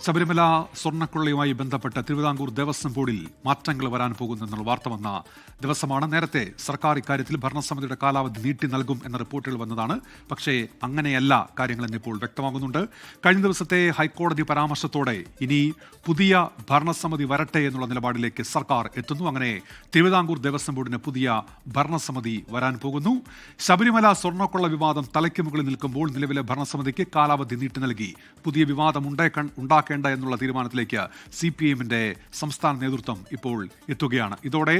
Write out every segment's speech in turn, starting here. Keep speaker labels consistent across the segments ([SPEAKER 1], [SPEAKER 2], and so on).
[SPEAKER 1] ശബരിമല സ്വർണ്ണക്കൊള്ളയുമായി ബന്ധപ്പെട്ട് തിരുവിതാംകൂർ ദേവസ്വം ബോർഡിൽ മാറ്റങ്ങൾ വരാൻ പോകുന്നെന്നുള്ള വാർത്ത വന്ന ദിവസമാണ്. നേരത്തെ സർക്കാർ ഇക്കാര്യത്തിൽ ഭരണസമിതിയുടെ കാലാവധി നീട്ടി നൽകും എന്ന റിപ്പോർട്ടുകൾ വന്നതാണ്. പക്ഷേ അങ്ങനെയല്ല കാര്യങ്ങളെന്ന് ഇപ്പോൾ വ്യക്തമാകുന്നുണ്ട്. കഴിഞ്ഞ ദിവസത്തെ ഹൈക്കോടതി പരാമർശത്തോടെ ഇനി പുതിയ ഭരണസമിതി വരട്ടെ എന്നുള്ള നിലപാടിലേക്ക് സർക്കാർ എത്തുന്നു. അങ്ങനെ തിരുവിതാംകൂർ ദേവസ്വം ബോർഡിന് പുതിയ ഭരണസമിതി വരാൻ പോകുന്നു. ശബരിമല സ്വർണ്ണക്കൊള്ള വിവാദം തലയ്ക്ക് മുകളിൽ നിൽക്കുമ്പോൾ നിലവിലെ ഭരണസമിതിക്ക് കാലാവധി നീട്ടി നൽകി പുതിയ വിവാദം ഉണ്ടാക്കേണ്ട എന്നുള്ള തീരുമാനത്തിലേക്ക് CPIMന്റെ സംസ്ഥാന നേതൃത്വം ഇപ്പോൾ എത്തുകയാണ്. ഇതോടെ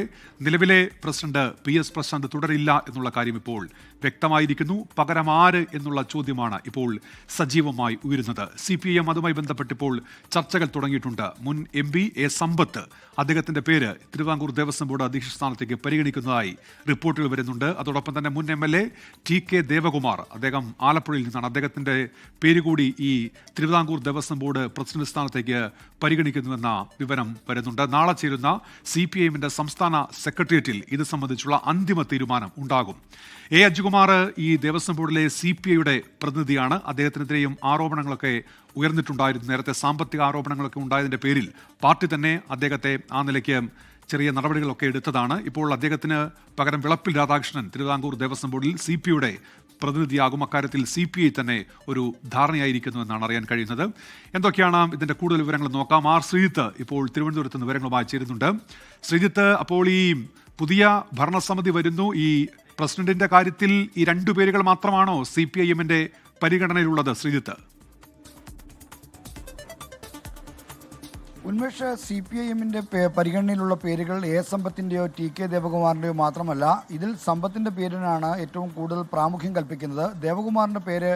[SPEAKER 1] നിലവിലെ പ്രസിഡന്റ് PS പ്രശാന്ത് തുടരില്ല എന്നുള്ള കാര്യം ഇപ്പോൾ വ്യക്തമായിരിക്കുന്നു. പകരം ആര് എന്നുള്ള ചോദ്യമാണ് ഇപ്പോൾ സജീവമായി ഉയരുന്നത്. CPIM അതുമായി ബന്ധപ്പെട്ടിപ്പോൾ ചർച്ചകൾ തുടങ്ങിയിട്ടുണ്ട്. മുൻ MP A സമ്പത്ത് അദ്ദേഹത്തിന്റെ പേര് തിരുവിതാംകൂർ ദേവസ്വം ബോർഡ് അധ്യക്ഷ സ്ഥാനത്തേക്ക് പരിഗണിക്കുന്നതായി റിപ്പോർട്ടുകൾ വരുന്നുണ്ട്. അതോടൊപ്പം തന്നെ മുൻ MLA TK ദേവകുമാർ, അദ്ദേഹം ആലപ്പുഴയിൽ നിന്നാണ്, അദ്ദേഹത്തിന്റെ പേര് കൂടി ഈ തിരുവിതാംകൂർ ദേവസ്വം ബോർഡ് പ്രസിഡന്റ് സ്ഥാനത്തേക്ക് പരിഗണിക്കുന്നുവെന്ന വിവരം വരുന്നുണ്ട്. നാളെ ചേരുന്ന CPIMന്റെ സംസ്ഥാന സെക്രട്ടേറിയറ്റിൽ ഇത് സംബന്ധിച്ചുള്ള അന്തിമ തീരുമാനം ഉണ്ടാകും. A അജികുമാർ ഈ ദേവസ്വം ബോർഡിലെ CPIയുടെ പ്രതിനിധിയാണ്. അദ്ദേഹത്തിനെതിരെയും ആരോപണങ്ങളൊക്കെ ഉയർന്നിട്ടുണ്ടായിരുന്നു. നേരത്തെ സാമ്പത്തിക ആരോപണങ്ങളൊക്കെ ഉണ്ടായതിന്റെ പേരിൽ പാർട്ടി തന്നെ അദ്ദേഹത്തെ ആ നിലയ്ക്ക് ചെറിയ നടപടികളൊക്കെ എടുത്തതാണ്. ഇപ്പോൾ അദ്ദേഹത്തിന് പകരം വിളപ്പിൽ രാധാകൃഷ്ണൻ തിരുവിതാംകൂർ ദേവസ്വം ബോർഡിൽ CPIയുടെ പ്രതിനിധിയാകും. അക്കാര്യത്തിൽ CPI തന്നെ ഒരു ധാരണയായിരിക്കുന്നു എന്നാണ് അറിയാൻ കഴിയുന്നത്. എന്തൊക്കെയാണ് ഇതിന്റെ കൂടുതൽ വിവരങ്ങൾ നോക്കാം. ശ്രീജിത്ത് ഇപ്പോൾ തിരുവനന്തപുരത്ത് നിന്ന് വിവരങ്ങളുമായി ചേരുന്നുണ്ട്. ശ്രീജിത്ത്, അപ്പോൾ ഈ പുതിയ ഭരണസമിതി വരുന്നു. ഈ പ്രസിഡന്റിന്റെ കാര്യത്തിൽ ഈ രണ്ടു പേരുകൾ മാത്രമാണോ CPIMന്റെ പരിഗണനയിലുള്ളത്? ശ്രീജിത്ത്,
[SPEAKER 2] ഉന്മേഷ്, CPIMന്റെ പരിഗണനയിലുള്ള പേരുകൾ A സമ്പത്തിൻ്റെയോ TK ദേവകുമാറിൻ്റെയോ മാത്രമല്ല. ഇതിൽ സമ്പത്തിൻ്റെ പേരിനാണ് ഏറ്റവും കൂടുതൽ പ്രാമുഖ്യം കൽപ്പിക്കുന്നത്. ദേവകുമാറിൻ്റെ പേര്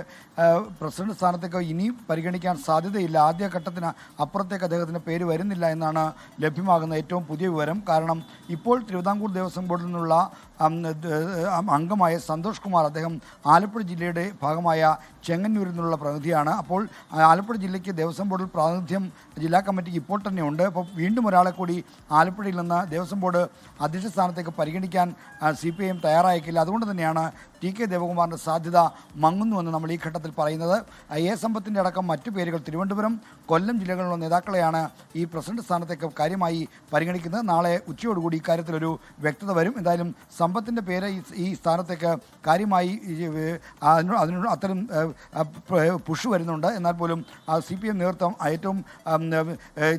[SPEAKER 2] പ്രസിഡന്റ് സ്ഥാനത്തേക്ക് ഇനി പരിഗണിക്കാൻ സാധ്യതയില്ല. ആദ്യഘട്ടത്തിന് അപ്പുറത്തേക്ക് അദ്ദേഹത്തിൻ്റെ പേര് വരുന്നില്ല എന്നാണ് ലഭ്യമാകുന്ന ഏറ്റവും പുതിയ വിവരം. കാരണം ഇപ്പോൾ തിരുവിതാംകൂർ ദേവസ്വം ബോർഡിൽ നിന്നുള്ള അംഗമായ സന്തോഷ് കുമാർ, അദ്ദേഹം ആലപ്പുഴ ജില്ലയുടെ ഭാഗമായ ചെങ്ങന്നൂരിൽ നിന്നുള്ള പ്രതിനിധിയാണ്. അപ്പോൾ ആലപ്പുഴ ജില്ലയ്ക്ക് ദേവസ്വം ബോർഡിൽ പ്രാതിനിധ്യം ജില്ലാ കമ്മിറ്റിക്ക് ഇപ്പോൾ തന്നെ ഉണ്ട്. അപ്പോൾ വീണ്ടും ഒരാളെ കൂടി ആലപ്പുഴയിൽ നിന്ന് ദേവസ്വം ബോർഡ് അധ്യക്ഷ സ്ഥാനത്തേക്ക് പരിഗണിക്കാൻ CPIM തയ്യാറായേക്കില്ല. അതുകൊണ്ട് തന്നെയാണ് TK ദേവകുമാറിൻ്റെ സാധ്യത മങ്ങുന്നുവെന്ന് നമ്മൾ ഈ ഘട്ടത്തിൽ പറയുന്നത്. A സമ്പത്തിൻ്റെ അടക്കം മറ്റു പേരുകൾ തിരുവനന്തപുരം, കൊല്ലം ജില്ലകളിലുള്ള നേതാക്കളെയാണ് ഈ പ്രസിഡന്റ് സ്ഥാനത്തേക്ക് കാര്യമായി പരിഗണിക്കുന്നത്. നാളെ ഉച്ചയോടുകൂടി ഇക്കാര്യത്തിലൊരു വ്യക്തത വരും. എന്തായാലും സമ്പത്തിൻ്റെ പേര് ഈ സ്ഥാനത്തേക്ക് കാര്യമായി അതിനോട് അത്തരം പുഷ് വരുന്നുണ്ട്. എന്നാൽ പോലും CPIM നേതൃത്വം ഏറ്റവും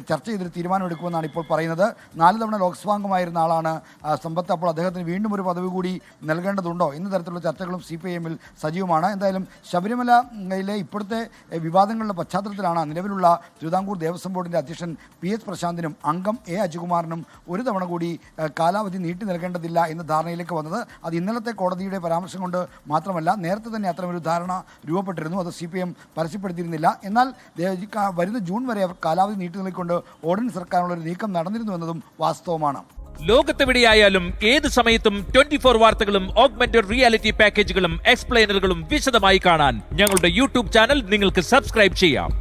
[SPEAKER 2] ചർച്ച ചെയ്തൊരു തീരുമാനമെടുക്കുമെന്നാണ് ഇപ്പോൾ പറയുന്നത്. 4 തവണ ലോക്സഭാംഗമായിരുന്ന ആളാണ് സമ്പത്ത്. അപ്പോൾ അദ്ദേഹത്തിന് വീണ്ടും ഒരു പദവി കൂടി നൽകേണ്ടതുണ്ടോ എന്ന തരത്തിലുള്ള ചർച്ചകളും CPIMൽ സജീവമാണ്. എന്തായാലും ശബരിമലയിലെ ഇപ്പോഴത്തെ വിവാദങ്ങളുടെ പശ്ചാത്തലത്തിലാണ് നിലവിലുള്ള തിരുവിതാംകൂർ ദേവസ്വം ബോർഡിൻ്റെ അധ്യക്ഷൻ PS പ്രശാന്തിനും അംഗം A അജികുമാറിനും ഒരു തവണ കൂടി കാലാവധി നീട്ടി നൽകേണ്ടതില്ല എന്ന ധാരണയിലേക്ക് വന്നത്. അത് ഇന്നലത്തെ കോടതിയുടെ പരാമർശം കൊണ്ട് മാത്രമല്ല, നേരത്തെ തന്നെ അത്തരമൊരു ധാരണ രൂപപ്പെട്ടിരുന്നു. അത് CPIM പരസ്യപ്പെടുത്തിയിരുന്നില്ല. എന്നാൽ വരുന്ന ജൂൺ വരെ അവർ കാലാവധി നീട്ടി നൽകിക്കൊണ്ട് ഓർഡിനൻസ് ഇറക്കാനുള്ള ഒരു നീക്കം നടന്നിരുന്നു എന്നതും വാസ്തവമാണ്.
[SPEAKER 3] ലോകത്തെവിടെയായാലും ഏത് സമയത്തും 24 വാർത്തകളും ഓഗ്മെന്റഡ് റിയാലിറ്റി പാക്കേജുകളും എക്സ്പ്ലെയിനറുകളും വിശദമായി കാണാൻ ഞങ്ങളുടെ YouTube ചാനൽ നിങ്ങൾക്ക് സബ്സ്ക്രൈബ് ചെയ്യാം.